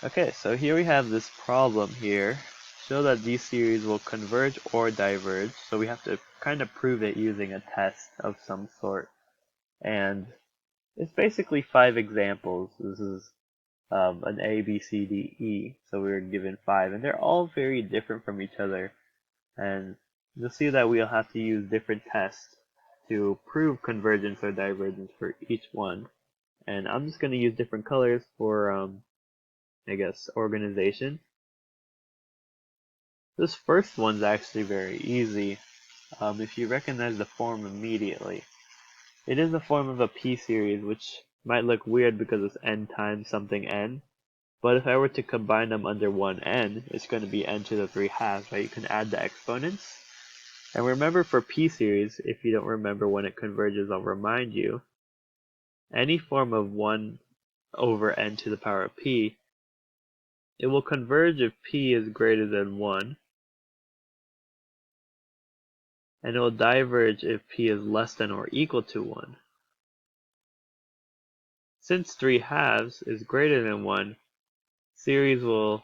Okay, so here we have this problem here. Show that these series will converge or diverge. So we have to kind of prove it using a test of some sort. And it's basically 5 examples. This is an A, B, C, D, E. So we were given 5. And they're all very different from each other. And you'll see that we'll have to use different tests to prove convergence or divergence for each one. And I'm just going to use different colors for I guess, organization. This first one's actually very easy if you recognize the form immediately. It is the form of a p-series, which might look weird because it's n times something n, but if I were to combine them under one n, it's going to be n to the 3/2, right? You can add the exponents. And remember for p-series, if you don't remember when it converges, I'll remind you, any form of 1 over n to the power of p, it will converge if p is greater than 1, and it will diverge if p is less than or equal to 1. Since 3/2 is greater than 1, series will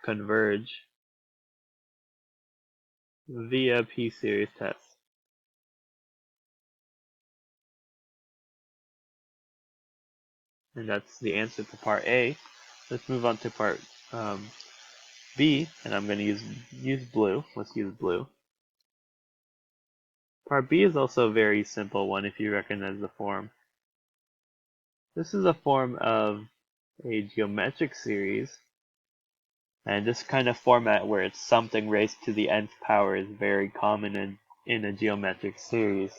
converge via p-series test. And that's the answer to part A. Let's move on to part B, and I'm going to use blue. Let's use blue. Part B is also a very simple one if you recognize the form. This is a form of a geometric series, and this kind of format where it's something raised to the nth power is very common in a geometric series.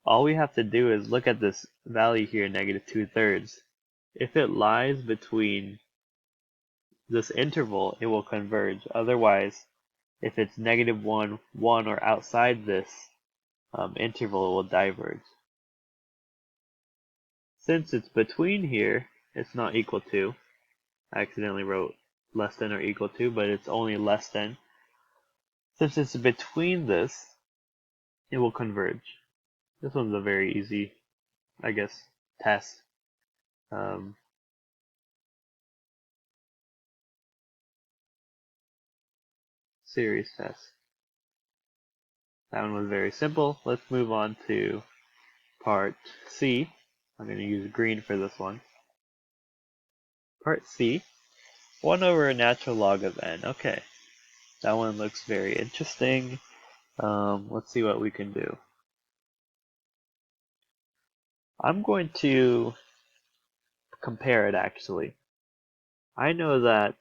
All we have to do is look at this value here, negative 2/3. If it lies between this interval, it will converge. Otherwise, if it's negative 1, 1, or outside this interval, it will diverge. Since it's between here, it's not equal to. I accidentally wrote less than or equal to, but it's only less than. Since it's between this, it will converge. This one's a very easy, I guess, test. Series test. That one was very simple. Let's move on to part C. I'm going to use green for this one. Part C, 1 over a natural log of n. Okay, that one looks very interesting. Let's see what we can do. I'm going to compare it actually. I know that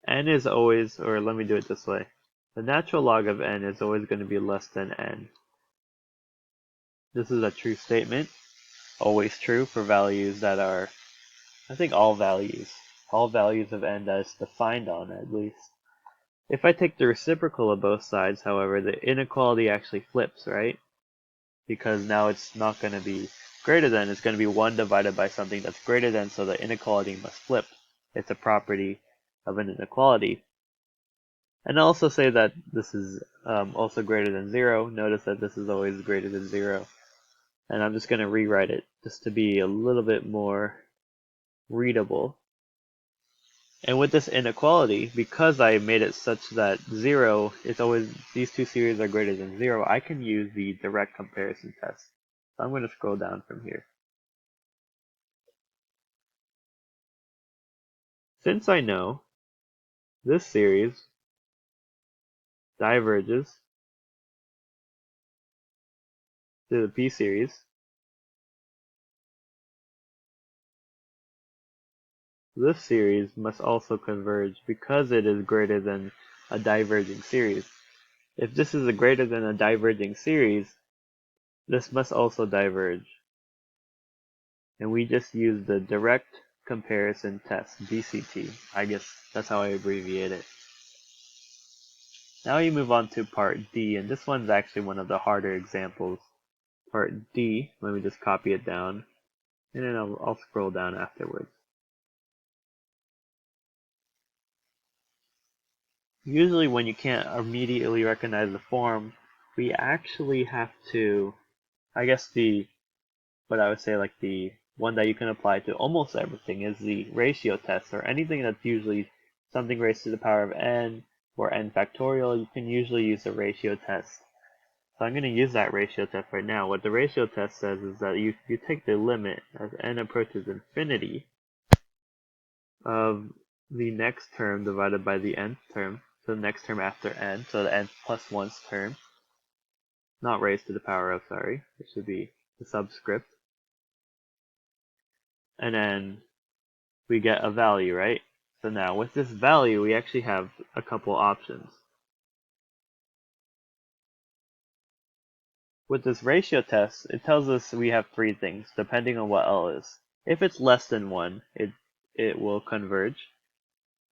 n is always, or let me do it this way. The natural log of n is always going to be less than n. This is a true statement. Always true for values that are, I think all values of n that is defined on at least. If I take the reciprocal of both sides, however, the inequality actually flips, right? Because now it's not going to be greater than, it's going to be 1 divided by something that's greater than, so the inequality must flip. It's a property of an inequality. And I'll also say that this is also greater than 0. Notice that this is always greater than 0. And I'm just going to rewrite it just to be a little bit more readable. And with this inequality, because I made it such that 0, it's always, these two series are greater than 0, I can use the direct comparison test. So I'm going to scroll down from here. Since I know this series diverges to the p-series, this series must also converge because it is greater than a diverging series. If this is a greater than a diverging series, this must also diverge. And we just use the direct comparison test, DCT. I guess that's how I abbreviate it. Now you move on to part D, and this one's actually one of the harder examples. Part D, let me just copy it down, and then I'll scroll down afterwards. Usually when you can't immediately recognize the form, we actually have to, I guess the but I would say like the one that you can apply to almost everything is the ratio test, or anything that's usually something raised to the power of n or n factorial. You can usually use a ratio test. So I'm going to use that ratio test right now. What the ratio test says is that you take the limit as n approaches infinity of the next term divided by the nth term, so the next term after n, so the n plus 1's term, not raised to the power of, sorry, it should be the subscript, and then we get a value, right? So now with this value we actually have a couple options. With this ratio test, it tells us we have three things, depending on what L is. If it's less than 1, it will converge.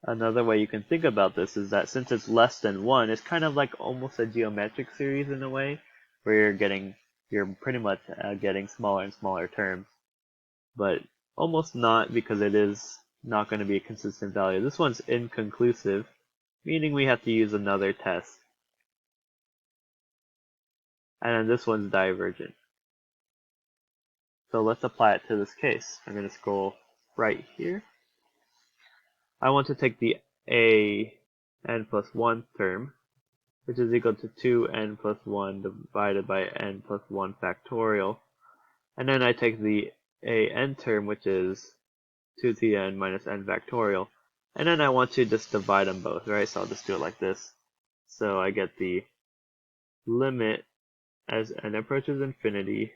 Another way you can think about this is that since it's less than 1, it's kind of like almost a geometric series in a way, where you're pretty much getting smaller and smaller terms. But almost not, because it is not going to be a consistent value. This one's inconclusive, meaning we have to use another test. And then this one's divergent. So let's apply it to this case. I'm going to scroll right here. I want to take the a n plus 1 term, which is equal to 2n plus 1 divided by n plus 1 factorial. And then I take the a n term, which is 2 to the n minus n factorial. And then I want to just divide them both, right? So I'll just do it like this. So I get the limit as n approaches infinity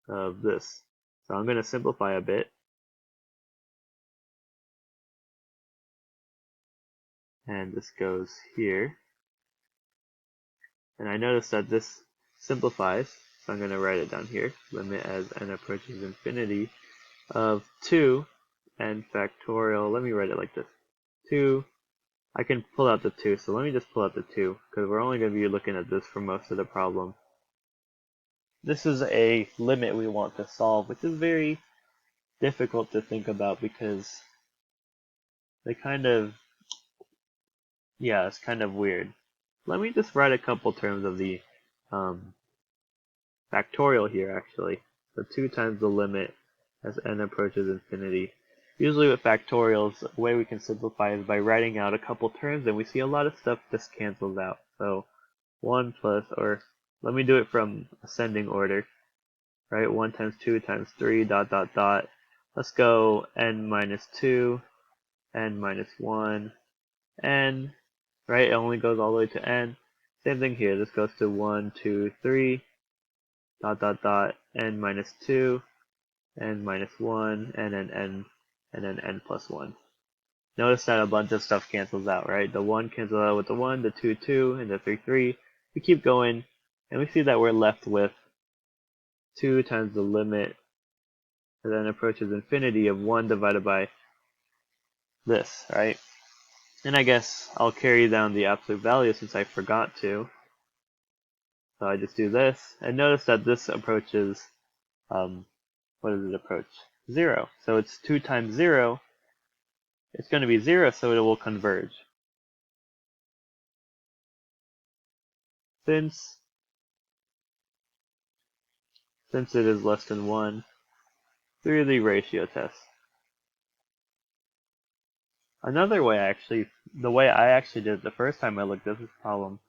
of this. So I'm going to simplify a bit. And this goes here. And I notice that this simplifies, so I'm going to write it down here. Limit as n approaches infinity of 2 n factorial. Let me write it like this. 2. I can pull out the 2, so let me just pull out the 2, because we're only going to be looking at this for most of the problem. This is a limit we want to solve, which is very difficult to think about because they kind of, yeah, it's kind of weird. Let me just write a couple terms of the factorial here, actually. So 2 times the limit as n approaches infinity. Usually with factorials, the way we can simplify is by writing out a couple terms, and we see a lot of stuff just cancels out. So 1 plus, or let me do it from ascending order, right? 1 times 2 times 3, dot, dot, dot. Let's go n minus 2, n minus 1, n, right? It only goes all the way to n. Same thing here. This goes to 1, 2, 3, dot, dot, dot, n minus 2, n minus 1, and then n plus 1. Notice that a bunch of stuff cancels out, right? The 1 cancels out with the 1, the 2, 2, and the 3, 3. We keep going, and we see that we're left with 2 times the limit that then approaches infinity of 1 divided by this, right? And I guess I'll carry down the absolute value since I forgot to. So I just do this, and notice that this approaches, what does it approach? 0. So it's 2 times 0. It's going to be 0, so it will converge. Since it is less than 1, through the ratio test. Another way, the way I actually did it the first time I looked at this problem,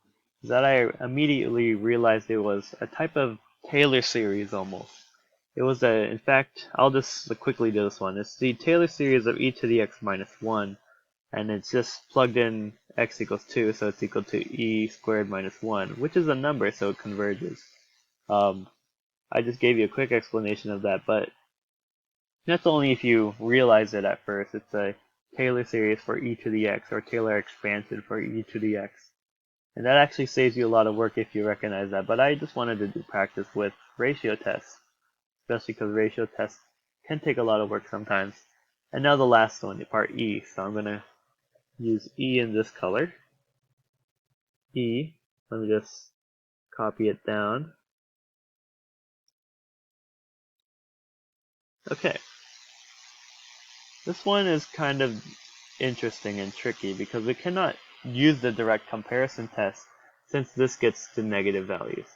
is that I immediately realized it was a type of Taylor series almost. It was in fact, I'll just quickly do this one. It's the Taylor series of e to the x minus 1, and it's just plugged in x equals 2, so it's equal to e squared minus 1, which is a number, so it converges. I just gave you a quick explanation of that, but that's only if you realize it at first. It's a Taylor series for e to the x, or Taylor expansion for e to the x. And that actually saves you a lot of work if you recognize that, but I just wanted to do practice with ratio tests, especially because ratio tests can take a lot of work sometimes. And now the last one, part E. So I'm going to use E in this color. E, let me just copy it down. Okay. This one is kind of interesting and tricky because we cannot use the direct comparison test since this gets to negative values.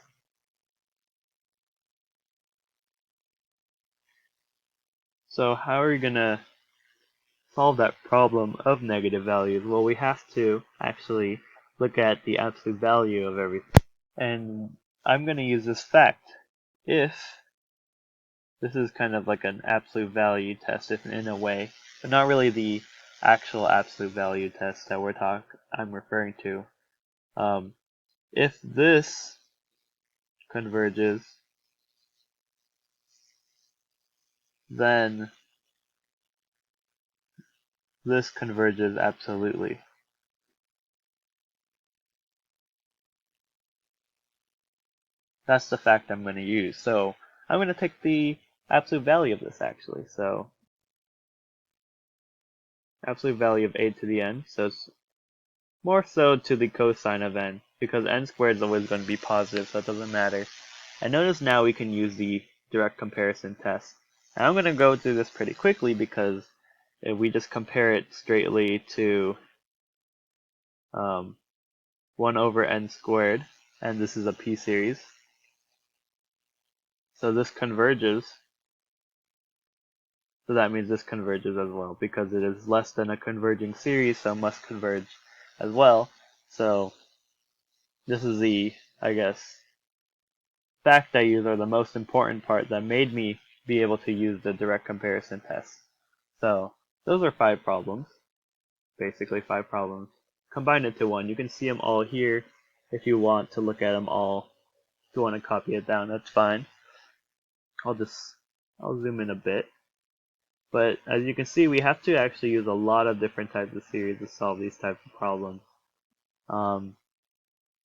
So how are we going to solve that problem of negative values? Well, we have to actually look at the absolute value of everything. And I'm going to use this fact. If this is kind of like an absolute value test in a way, but not really the actual absolute value test that I'm referring to. If this converges, then this converges absolutely. That's the fact I'm going to use. So I'm going to take the absolute value of this actually. So absolute value of a to the n. So it's more so to the cosine of n, because n squared is always going to be positive, so it doesn't matter. And notice now we can use the direct comparison test. And I'm going to go through this pretty quickly because if we just compare it straightly to 1 over n squared, and this is a p-series, so this converges, so that means this converges as well, because it is less than a converging series, so it must converge as well. So this is the, I guess, fact I use, or the most important part that made me be able to use the direct comparison test. So those are 5 problems, basically 5 problems combined into one. You can see them all here if you want to look at them all. If you want to copy it down, that's fine. I'll zoom in a bit. But as you can see, we have to actually use a lot of different types of series to solve these types of problems.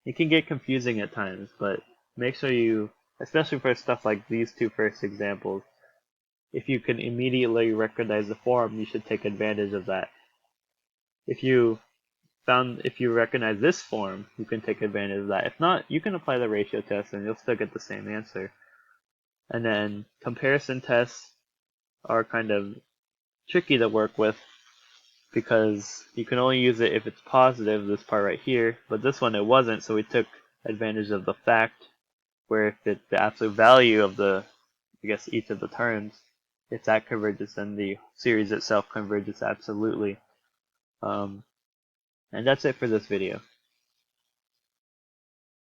It can get confusing at times, but make sure you, especially for stuff like these two first examples, if you can immediately recognize the form, you should take advantage of that. If you recognize this form, you can take advantage of that. If not, you can apply the ratio test and you'll still get the same answer. And then comparison tests are kind of tricky to work with because you can only use it if it's positive, this part right here, but this one it wasn't, so we took advantage of the fact where if the absolute value of each of the terms, if that converges, then the series itself converges absolutely. And that's it for this video.